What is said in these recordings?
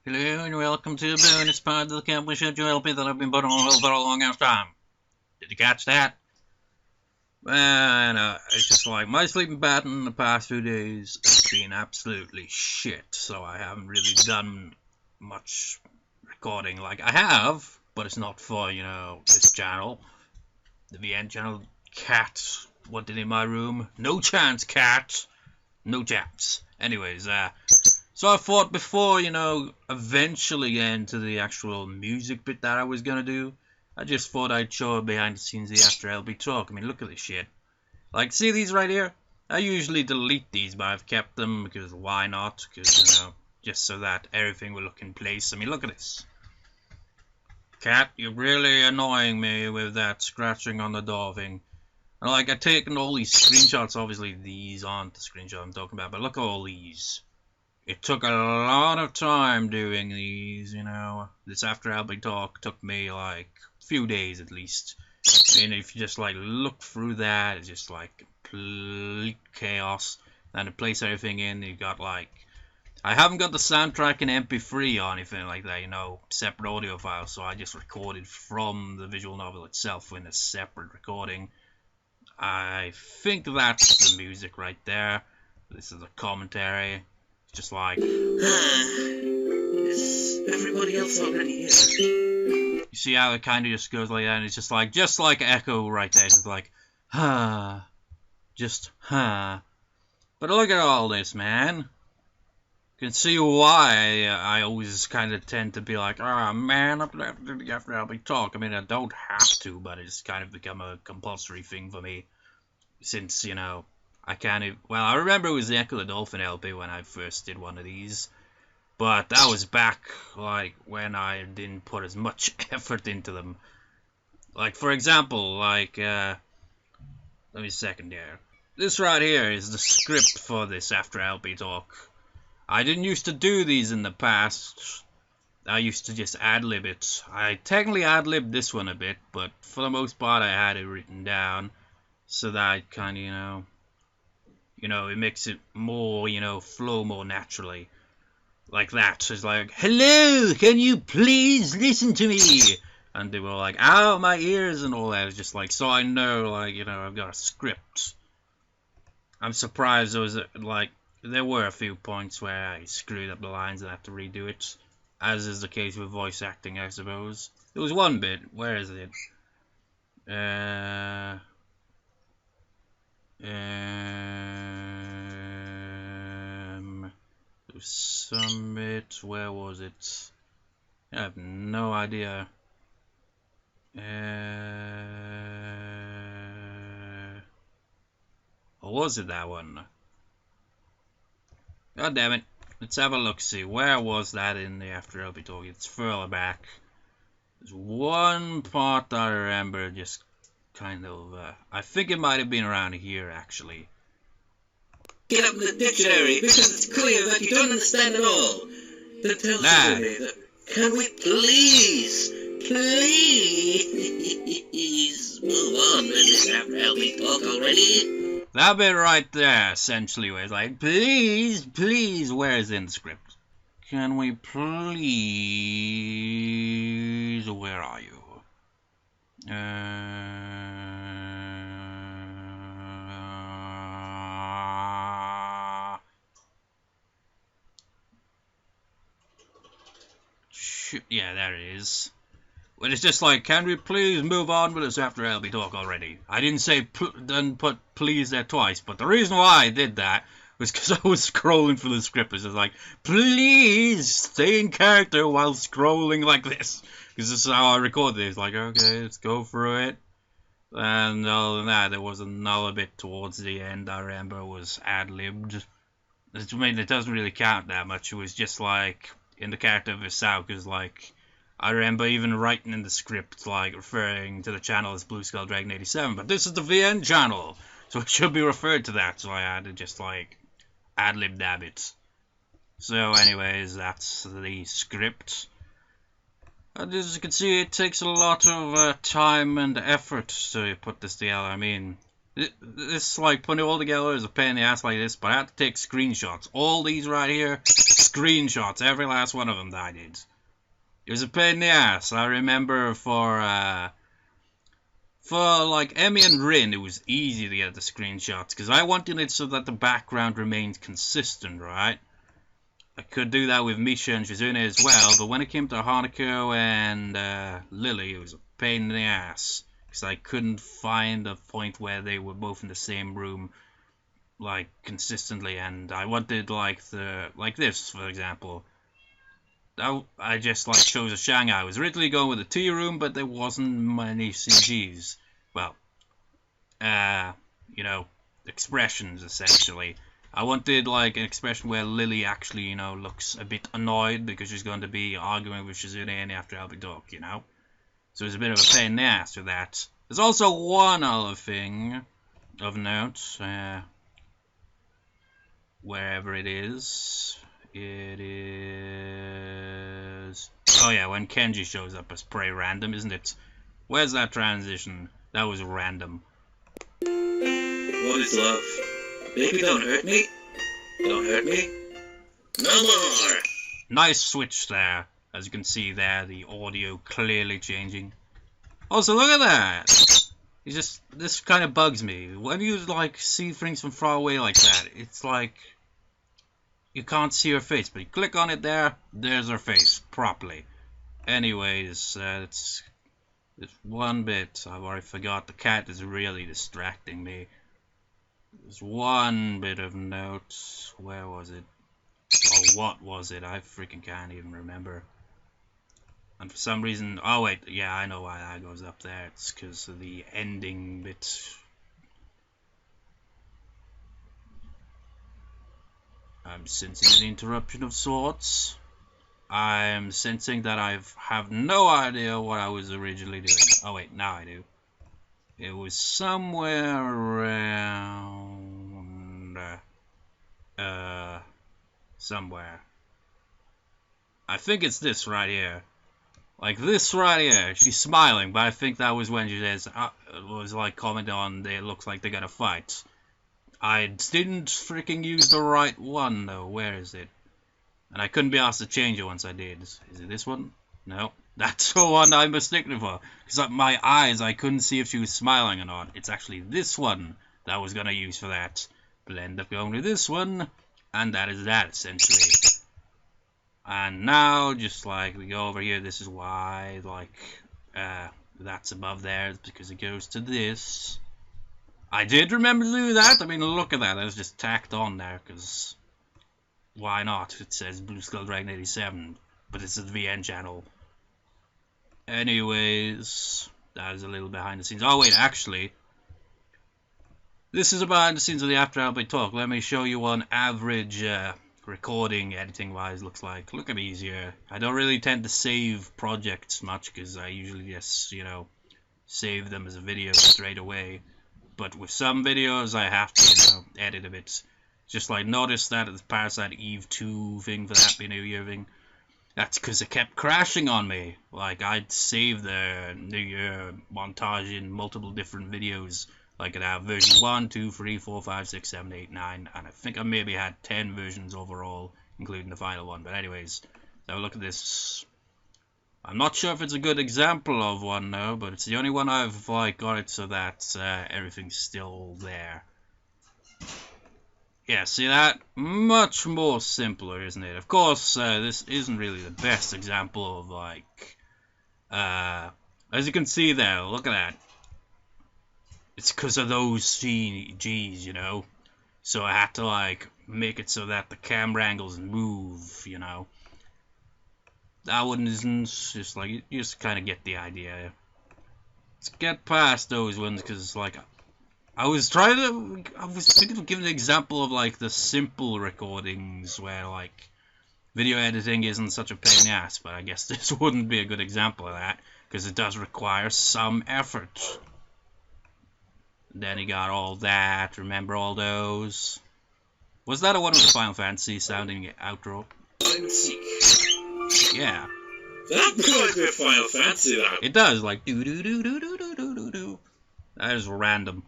Hello and welcome to the bonus part of the Katawa Shoujo LP that I've been putting on hold for a long ass time. Did you catch that? Man, it's just like my sleeping pattern in the past few days has been absolutely shit, so I haven't really done much recording. Like, I have, but it's not for, this channel. The VN channel. Cat wanted in my room. No chance, cat. No chance. Anyways, so I thought before, eventually get into the actual music bit that I was gonna do, I just thought I'd show behind the scenes the After LB talk. I mean, look at this shit. Like, see these right here? I usually delete these, but I've kept them because why not? Because, just so that everything will look in place. I mean, look at this. Cat, you're really annoying me with that scratching on the door thing. And like, I've taken all these screenshots. Obviously, these aren't the screenshot I'm talking about, but look at all these. It took a lot of time doing these, This After LB talk took me like a few days at least. And if you just like look through that, it's just like complete chaos. And to place everything in, you got like, I haven't got the soundtrack in MP3 or anything like that, separate audio files. So I just recorded from the visual novel itself in a separate recording. I think that's the music right there. This is a commentary. Just like, is everybody else already here? You see how it kind of just goes like that, and it's just like echo right there. It's like, just. But look at all this, man. You can see why I always kind of tend to be like, man, after LB talk. I mean, I don't have to, but it's kind of become a compulsory thing for me. Since, I kind of, I remember it was the Echo the Dolphin LP when I first did one of these, but that was back, like, when I didn't put as much effort into them. Like, for example, like, let me second here. This right here is the script for this After LP talk. I didn't used to do these in the past. I used to just ad-lib it. I technically ad-libbed this one a bit, but for the most part I had it written down. So that it kind of, it makes it more, flow more naturally. Like that. So it's like, hello, can you please listen to me? And they were like, ow, my ears and all that. It's just like, so I know, like, I've got a script. I'm surprised there were a few points where I screwed up the lines and I had to redo it. As is the case with voice acting, I suppose. There was one bit, where is it? Summit, where was it? I have no idea. Or was it that one? God damn it. Let's have a look, see. Where was that in the After LB talk? It's further back. There's one part that I remember just kind of, I think it might have been around here, actually. Get up in the dictionary, because it's clear that you don't understand at all. That tells me that, can we please move on with this After LB talk already? That bit right there, essentially, where it's like, please, where is in the script? Can we please, where are you? Yeah, there it is. Well, it's just like, can we please move on with this After LB talk already? I didn't say, didn't put please there twice, but the reason why I did that was because I was scrolling through the script. It's just like, please stay in character while scrolling like this. Because this is how I recorded it. It's like, okay, let's go through it. And other than that, there was another bit towards the end I remember was ad-libbed. I mean, it doesn't really count that much. It was just like, in the character of Isao, because like, I remember even writing in the script, like, referring to the channel as Blue Skull Dragon 87, but this is the VN channel, so it should be referred to that, so I had to just, like, ad-lib dab it. So, anyways, that's the script. And as you can see, it takes a lot of time and effort to put this together. I mean, this, like, putting it all together is a pain in the ass like this, but I had to take screenshots. All these right here, screenshots, every last one of them that I did. It was a pain in the ass. I remember for like Emmy and Rin, it was easy to get the screenshots, because I wanted it so that the background remained consistent, right? I could do that with Misha and Shizune as well, but when it came to Hanako and Lily, it was a pain in the ass, because I couldn't find a point where they were both in the same room, like, consistently, and I wanted, like this, for example. I just, like, chose a Shanghai. I was originally going with a tea room, but there wasn't many CGs. Well, you know, expressions, essentially. I wanted, like, an expression where Lily actually, you know, looks a bit annoyed because she's going to be arguing with Shizune in the after Albert talk, you know? So it's a bit of a pain in the ass with that. There's also one other thing of note, wherever it is. It is... Oh yeah, when Kenji shows up as pretty random, isn't it? Where's that transition? That was random. What is love? Baby, don't hurt me. Don't hurt me. No more. Nice switch there. As you can see there, the audio clearly changing. Also, look at that. This kind of bugs me. When you, like, see things from far away like that, it's like you can't see her face, but you click on it there's her face properly. Anyways, it's one bit. I've already forgot. The cat is really distracting me. There's one bit of note. Where was it? Or what was it? I freaking can't even remember. And for some reason... Oh wait, yeah, I know why that goes up there. It's because of the ending bit. I'm sensing an interruption of sorts. I'm sensing that I have no idea what I was originally doing. Oh wait, now I do. It was somewhere around... somewhere. I think it's this right here. Like this right here. She's smiling, but I think that was when she says, was like commenting on, it looks like they got a fight. I didn't freaking use the right one though. Where is it? And I couldn't be asked to change it once I did. Is it this one? No. That's the one I mistaken for. Because my eyes, I couldn't see if she was smiling or not. It's actually this one that I was going to use for that. But I ended up going with this one. And that is that, essentially. And now, just like we go over here, this is why, like, that's above there. It's because it goes to this. I did remember to do that. I mean, look at that. That was just tacked on there, because why not? It says Blue Skull Dragon 87, but it's a VN channel. Anyways, that is a little behind the scenes. Oh wait, actually, this is a behind the scenes of the After Hour talk. Let me show you what an average recording, editing wise, looks like. Look at these here. I don't really tend to save projects much because I usually just, you know, save them as a video straight away. But with some videos, I have to, you know, edit a bit. Just like notice that at the Parasite Eve 2 thing for the Happy New Year thing. That's because it kept crashing on me. Like, I'd save the New Year montage in multiple different videos. Like, I'd have version 1, 2, 3, 4, 5, 6, 7, 8, 9. And I think I maybe had 10 versions overall, including the final one. But anyways, so look at this. I'm not sure if it's a good example of one now, but it's the only one I've, like, got it so that everything's still there. Yeah, see that? Much more simpler, isn't it? Of course, this isn't really the best example of, like, as you can see there, look at that. It's because of those CGs, you know? So I had to, like, make it so that the camera angles move, you know? That one isn't, just like, you just kind of get the idea. Let's get past those ones, because, like, I was thinking of giving an example of, like, the simple recordings where, like, video editing isn't such a pain in the ass, but I guess this wouldn't be a good example of that, because it does require some effort. Then he got all that, remember all those? Was that a one with the Final Fantasy sounding outro? Yeah. That reminds me of Final Fantasy, that. It does, like, do-do-do-do-do-do-do-do. That is random.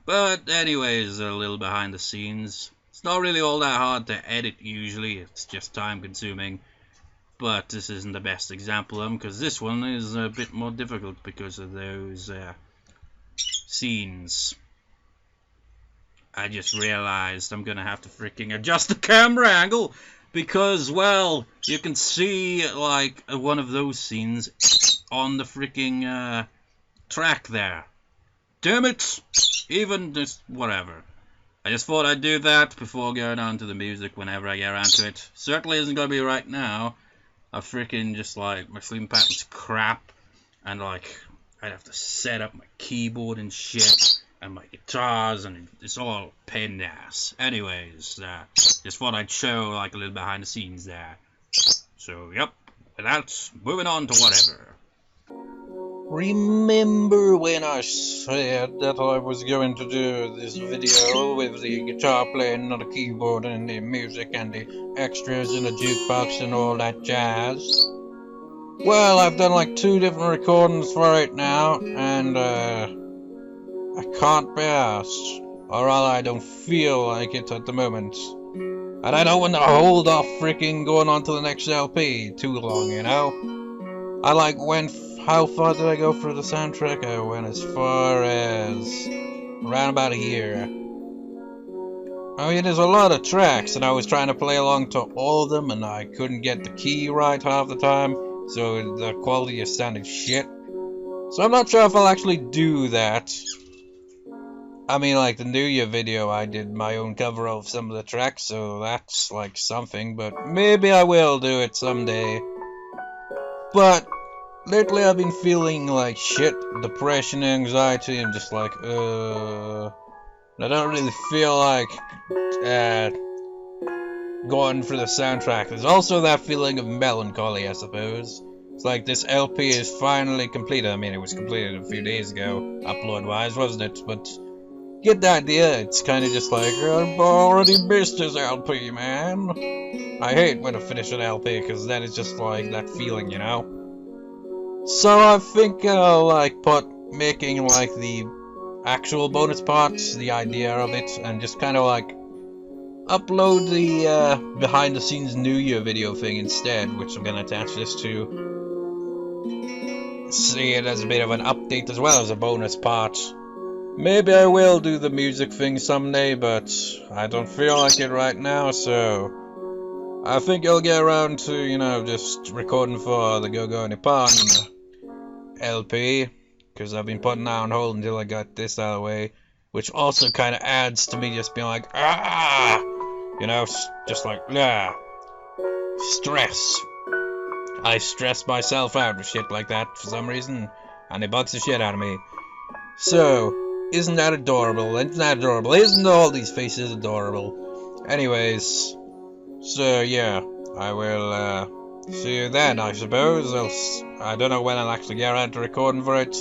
But anyways, a little behind the scenes. It's It's not really all that hard to edit usually, it's just time consuming. But this isn't the best example of them, because this one is a bit more difficult because of those scenes. I just realized I'm gonna have to freaking adjust the camera angle, because, well, you can see like one of those scenes on the freaking track there. Damn it! Even just whatever. I just thought I'd do that before going on to the music whenever I get around to it. Certainly isn't gonna be right now. I freaking just like my sleeping pattern's crap, and like I'd have to set up my keyboard and shit, and my guitars, and it's all pain in the ass. Anyways, just thought I'd show like a little behind the scenes there. So yep, with that, moving on to whatever. Remember when I said that I was going to do this video with the guitar playing on the keyboard and the music and the extras in the jukebox and all that jazz? Well, I've done like 2 different recordings for it now, and I can't be asked, or rather I don't feel like it at the moment. And I don't want to hold off freaking going on to the next LP too long, you know? I like how far did I go for the soundtrack? I went as far as around about a year. I mean, there's a lot of tracks, and I was trying to play along to all of them, and I couldn't get the key right half the time, so the quality just sounded shit. So I'm not sure if I'll actually do that. I mean, like the New Year video, I did my own cover of some of the tracks, so that's like something, but maybe I will do it someday. But lately I've been feeling like shit, depression, anxiety, and just like, I don't really feel like going for the soundtrack. There's also that feeling of melancholy, I suppose. It's like this LP is finally completed. I mean, it was completed a few days ago, upload-wise, wasn't it? But get the idea, it's kind of just like, I've already missed this LP, man. I hate when I finish an LP, because then it's just like that feeling, you know? So I think I'll like making like the actual bonus parts, the idea of it, and just kind of like upload the behind the scenes New Year video thing instead, which I'm gonna attach this to. See it as a bit of an update as well as a bonus part. Maybe I will do the music thing someday, but I don't feel like it right now, so I think I'll get around to, you know, just recording for the Go-Go Nippon LP, because I've been putting that on hold until I got this out of the way, which also kind of adds to me just being like, you know, just like, stress. I stress myself out with shit like that for some reason, and it bugs the shit out of me. So, isn't that adorable? Isn't that adorable? Isn't all these faces adorable? Anyways, so yeah, I will see you then, I suppose. I don't know when I'll actually get around to recording for it,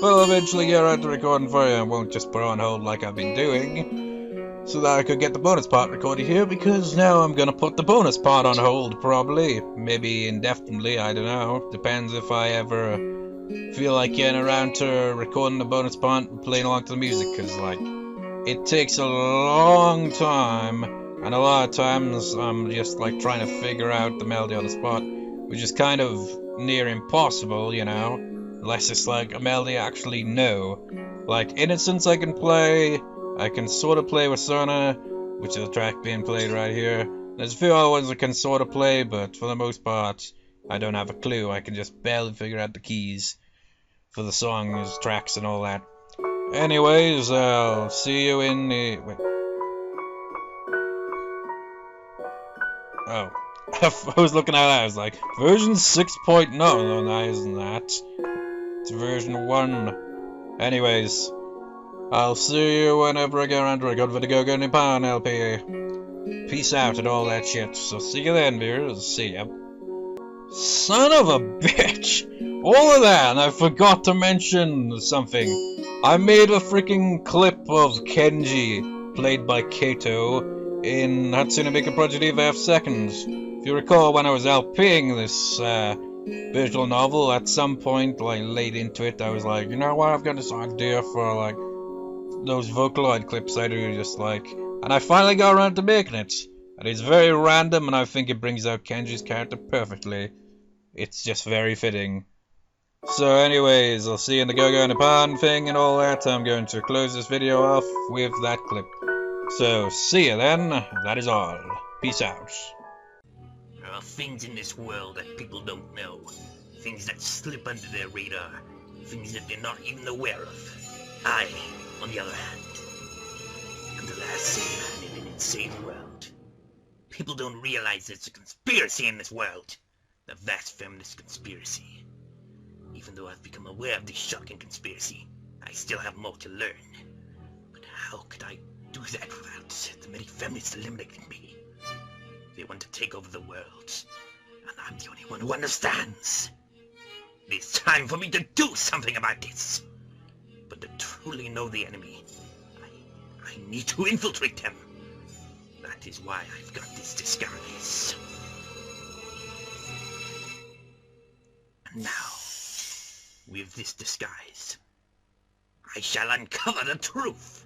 but I'll eventually get around to recording for you. I won't just put it on hold like I've been doing, so that I could get the bonus part recorded here, because now I'm gonna put the bonus part on hold, probably. Maybe indefinitely, I don't know. Depends if I ever feel like getting around to recording the bonus part and playing along to the music, because, like, it takes a long time, and a lot of times I'm just, like, trying to figure out the melody on the spot, which is kind of near impossible, you know, unless it's, like, a melody I actually know. Like, Innocence I can play, I can sort of play with Sona, which is a track being played right here. There's a few other ones I can sort of play, but for the most part, I don't have a clue. I can just barely figure out the keys for the songs, tracks, and all that. Anyways, I'll see you in the... Wait. Oh. I was looking at that, I was like, version 6.0. No, that isn't that. It's version 1. Anyways, I'll see you whenever I get around to record for the Go-Go Nippon LP. Peace out and all that shit. So see you then, viewers. See ya. Son of a bitch! All of that, and I forgot to mention something. I made a freaking clip of Kenji, played by Kaito, in Hatsune Miku Project Diva F-Seconds. If you recall, when I was LPing this visual novel, at some point, like, late into it, I was like, you know what, I've got this idea for, like, those Vocaloid clips I do, just like, and I finally got around to making it. And it's very random, and I think it brings out Kenji's character perfectly. It's just very fitting. So anyways, I'll see you in the Go-Go in the Pond thing and all that. I'm going to close this video off with that clip. So, see you then. That is all. Peace out. There are things in this world that people don't know. Things that slip under their radar. Things that they're not even aware of. I, on the other hand, am the last sane man in an insane world. People don't realize there's a conspiracy in this world. The vast feminist conspiracy. Even though I've become aware of this shocking conspiracy, I still have more to learn. But how could I do that without the many feminists eliminating me? They want to take over the world, and I'm the only one who understands. It is time for me to do something about this. But to truly know the enemy, I need to infiltrate them. That is why I've got this disguise. And now, with this disguise, I shall uncover the truth.